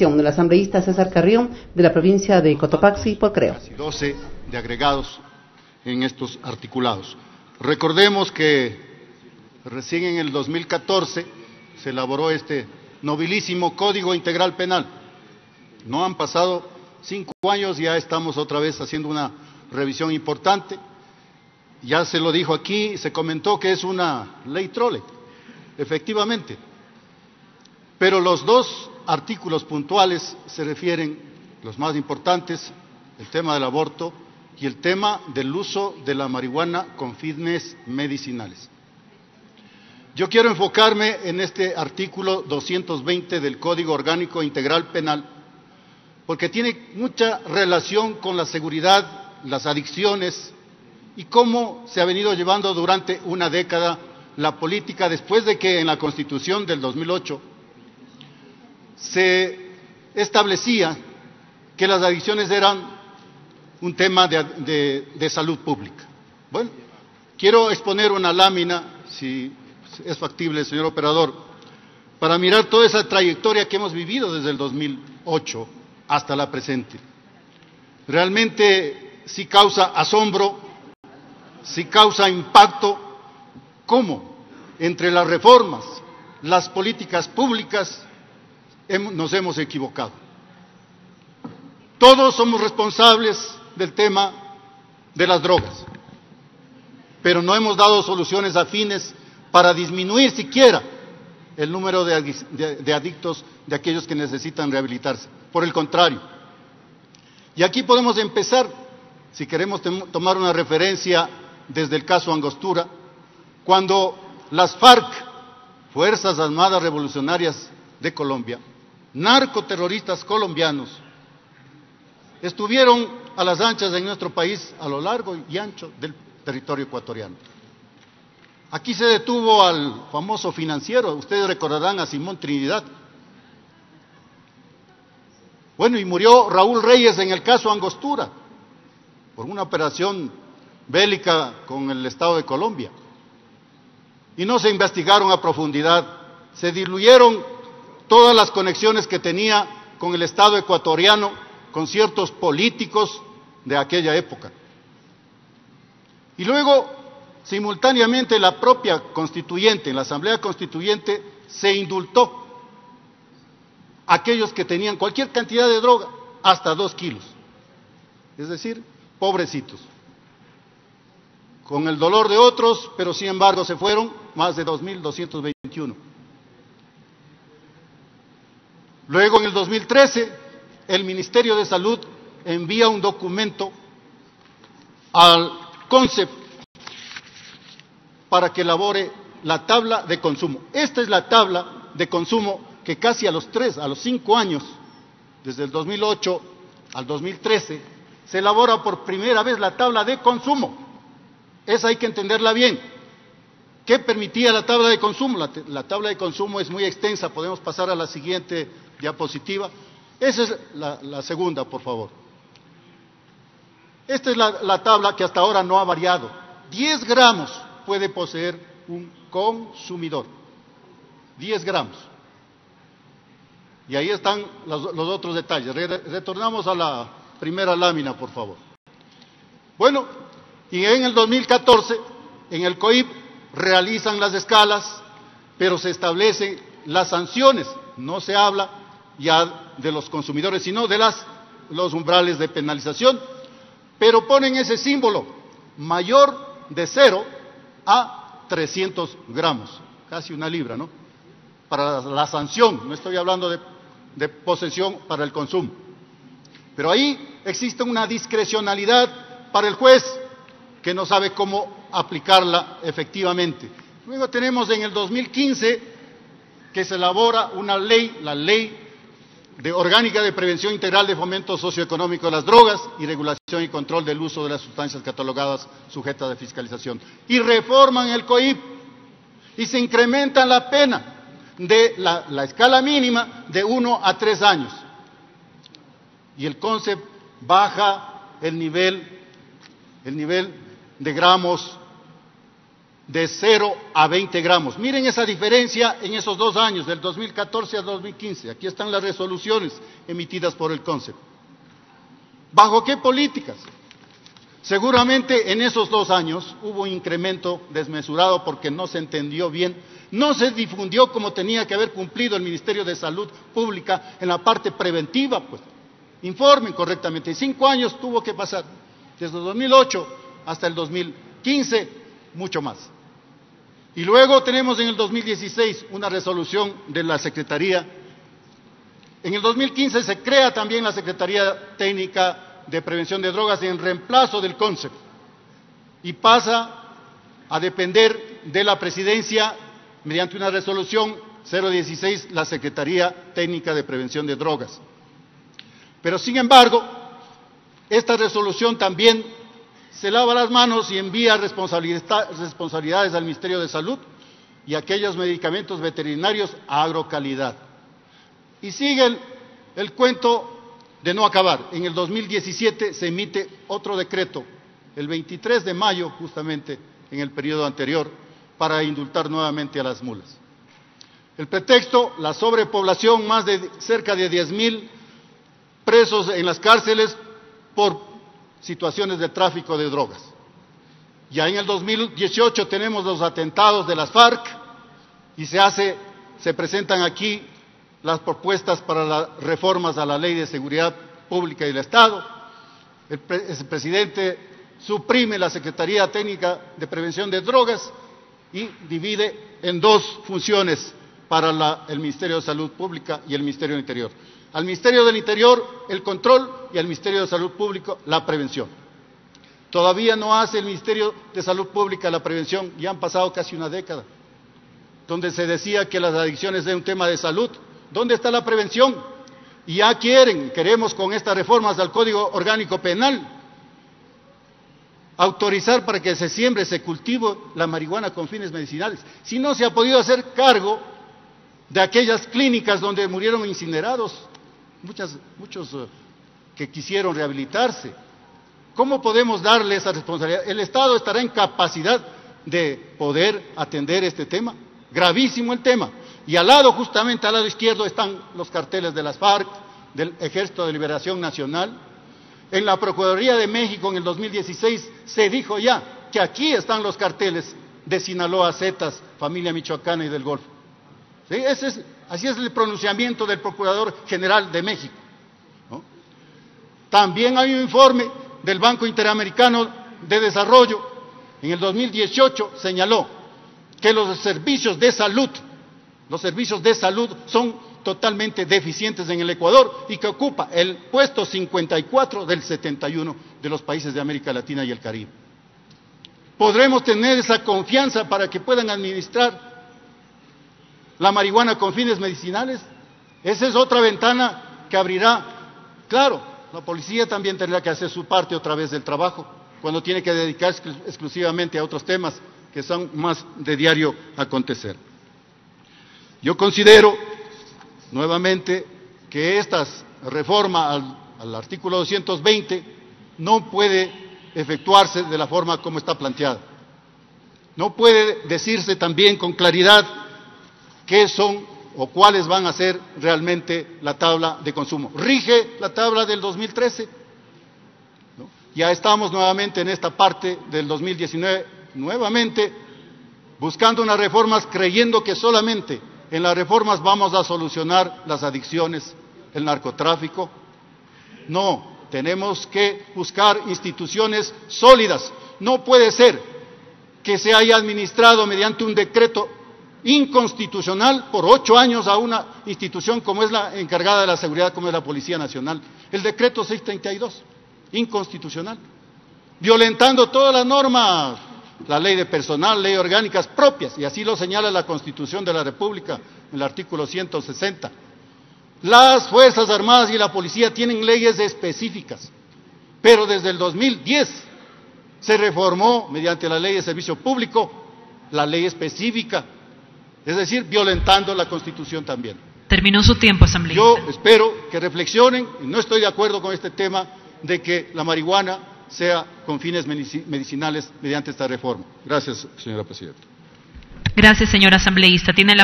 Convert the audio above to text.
intervención del asambleísta César Carrión, de la provincia de Cotopaxi, por Creo. 12 de agregados en estos articulados. Recordemos que recién en el 2014 se elaboró este nobilísimo Código Integral Penal. No han pasado 5 años, ya estamos otra vez haciendo una revisión importante. Ya se lo dijo aquí, se comentó que es una ley trole, efectivamente. Pero los dos artículos puntuales se refieren, los más importantes, el tema del aborto y el tema del uso de la marihuana con fines medicinales. Yo quiero enfocarme en este artículo 220 del Código Orgánico Integral Penal, porque tiene mucha relación con la seguridad, las adicciones y cómo se ha venido llevando durante una década la política después de que en la Constitución del 2008 se establecía que las adicciones eran un tema de salud pública. Bueno, quiero exponer una lámina, si es factible, señor operador, para mirar toda esa trayectoria que hemos vivido desde el 2008 hasta la presente. Realmente sí causa asombro, sí causa impacto, cómo entre las reformas, las políticas públicas, nos hemos equivocado. Todos somos responsables del tema de las drogas, pero no hemos dado soluciones afines para disminuir siquiera el número de adictos, de aquellos que necesitan rehabilitarse. Por el contrario. Y aquí podemos empezar, si queremos tomar una referencia desde el caso Angostura, cuando las FARC, Fuerzas Armadas Revolucionarias de Colombia, narcoterroristas colombianos, estuvieron a las anchas en nuestro país, a lo largo y ancho del territorio ecuatoriano. Aquí se detuvo al famoso financiero, ustedes recordarán a Simón Trinidad. Bueno, y murió Raúl Reyes en el caso Angostura, por una operación bélica con el Estado de Colombia. Y no se investigaron a profundidad, se diluyeron todas las conexiones que tenía con el Estado ecuatoriano, con ciertos políticos de aquella época. Y luego, simultáneamente, la propia constituyente, en la Asamblea Constituyente, se indultó a aquellos que tenían cualquier cantidad de droga, hasta 2 kilos. Es decir, pobrecitos. Con el dolor de otros, pero sin embargo se fueron más de 2.221. Luego, en el 2013, el Ministerio de Salud envía un documento al CONCEP para que elabore la tabla de consumo. Esta es la tabla de consumo que casi a los 5 años, desde el 2008 al 2013, se elabora por primera vez la tabla de consumo. Esa hay que entenderla bien. ¿Qué permitía la tabla de consumo? La tabla de consumo es muy extensa, podemos pasar a la siguiente diapositiva. Esa es la segunda, por favor. Esta es la tabla que hasta ahora no ha variado. 10 gramos puede poseer un consumidor. 10 gramos. Y ahí están los otros detalles. Retornamos a la primera lámina, por favor. Bueno, y en el 2014, en el COIP, realizan las escalas, pero se establecen las sanciones. No se habla ya de los consumidores, sino de los umbrales de penalización, pero ponen ese símbolo, mayor de 0 a 300 gramos, casi 1 libra, ¿no? Para la sanción, no estoy hablando de posesión para el consumo. Pero ahí existe una discrecionalidad para el juez, que no sabe cómo aplicarla efectivamente. Luego tenemos en el 2015 que se elabora una ley, la Ley Orgánica de Prevención Integral de Fomento Socioeconómico de las Drogas y Regulación y Control del Uso de las Sustancias Catalogadas sujetas de fiscalización. Y reforman el COIP y se incrementa la pena de la escala mínima de 1 a 3 años. Y el CONCEP baja el nivel de gramos de 0 a 20 gramos. Miren esa diferencia en esos 2 años, del 2014 al 2015. Aquí están las resoluciones emitidas por el CONCEP. ¿Bajo qué políticas? Seguramente en esos 2 años hubo un incremento desmesurado porque no se entendió bien, no se difundió como tenía que haber cumplido el Ministerio de Salud Pública en la parte preventiva, pues. Informen correctamente. 5 años tuvo que pasar, desde el 2008 hasta el 2015, mucho más. Y luego tenemos en el 2016 una resolución de la Secretaría. En el 2015 se crea también la Secretaría Técnica de Prevención de Drogas en reemplazo del CONCEP y pasa a depender de la Presidencia mediante una resolución 016, la Secretaría Técnica de Prevención de Drogas. Pero sin embargo, esta resolución también se lava las manos y envía responsabilidades al Ministerio de Salud y aquellos medicamentos veterinarios a Agrocalidad. Y sigue el cuento de no acabar. En el 2017 se emite otro decreto, el 23 de mayo, justamente en el periodo anterior, para indultar nuevamente a las mulas. El pretexto, la sobrepoblación, más de cerca de 10.000 presos en las cárceles por situaciones de tráfico de drogas. Ya en el 2018 tenemos los atentados de las FARC y se presentan aquí las propuestas para las reformas a la Ley de Seguridad Pública y del Estado. El presidente suprime la Secretaría Técnica de Prevención de Drogas y divide en 2 funciones para el Ministerio de Salud Pública y el Ministerio del Interior. Al Ministerio del Interior el control y al Ministerio de Salud Pública la prevención. Todavía no hace el Ministerio de Salud Pública la prevención, ya han pasado casi una década, donde se decía que las adicciones eran un tema de salud. ¿Dónde está la prevención? Y ya queremos con estas reformas al Código Orgánico Penal autorizar para que se siembre, se cultive la marihuana con fines medicinales. Si no se ha podido hacer cargo de aquellas clínicas donde murieron incinerados, muchos que quisieron rehabilitarse. ¿Cómo podemos darle esa responsabilidad? ¿El Estado estará en capacidad de poder atender este tema? Gravísimo el tema. Y justamente al lado izquierdo, están los carteles de las FARC, del Ejército de Liberación Nacional. En la Procuraduría de México, en el 2016, se dijo ya que aquí están los carteles de Sinaloa, Zetas, familia michoacana y del Golfo. ¿Sí? Así es el pronunciamiento del Procurador General de México, ¿no? También hay un informe del Banco Interamericano de Desarrollo, en el 2018 señaló que los servicios de salud son totalmente deficientes en el Ecuador y que ocupa el puesto 54 del 71 de los países de América Latina y el Caribe. ¿Podremos tener esa confianza para que puedan administrar la marihuana con fines medicinales? Esa es otra ventana que abrirá. Claro, la policía también tendrá que hacer su parte otra vez del trabajo, cuando tiene que dedicarse exclusivamente a otros temas que son más de diario acontecer. Yo considero nuevamente que esta reforma al artículo 220 no puede efectuarse de la forma como está planteada. No puede decirse también con claridad qué son o cuáles van a ser realmente la tabla de consumo. Rige la tabla del 2013, ¿no? Ya estamos nuevamente en esta parte del 2019, nuevamente buscando unas reformas, creyendo que solamente en las reformas vamos a solucionar las adicciones, el narcotráfico. No, tenemos que buscar instituciones sólidas. No puede ser que se haya administrado mediante un decreto inconstitucional por 8 años a una institución como es la encargada de la seguridad, como es la Policía Nacional. El decreto 632, inconstitucional, violentando todas las normas, la ley de personal, ley orgánicas propias, y así lo señala la Constitución de la República, en el artículo 160. Las Fuerzas Armadas y la Policía tienen leyes específicas, pero desde el 2010 se reformó mediante la Ley de Servicio Público la ley específica, es decir, violentando la Constitución también. Terminó su tiempo, asambleísta. Yo espero que reflexionen, y no estoy de acuerdo con este tema de que la marihuana sea con fines medicinales mediante esta reforma. Gracias, señora presidenta. Gracias, señor asambleísta. Tiene la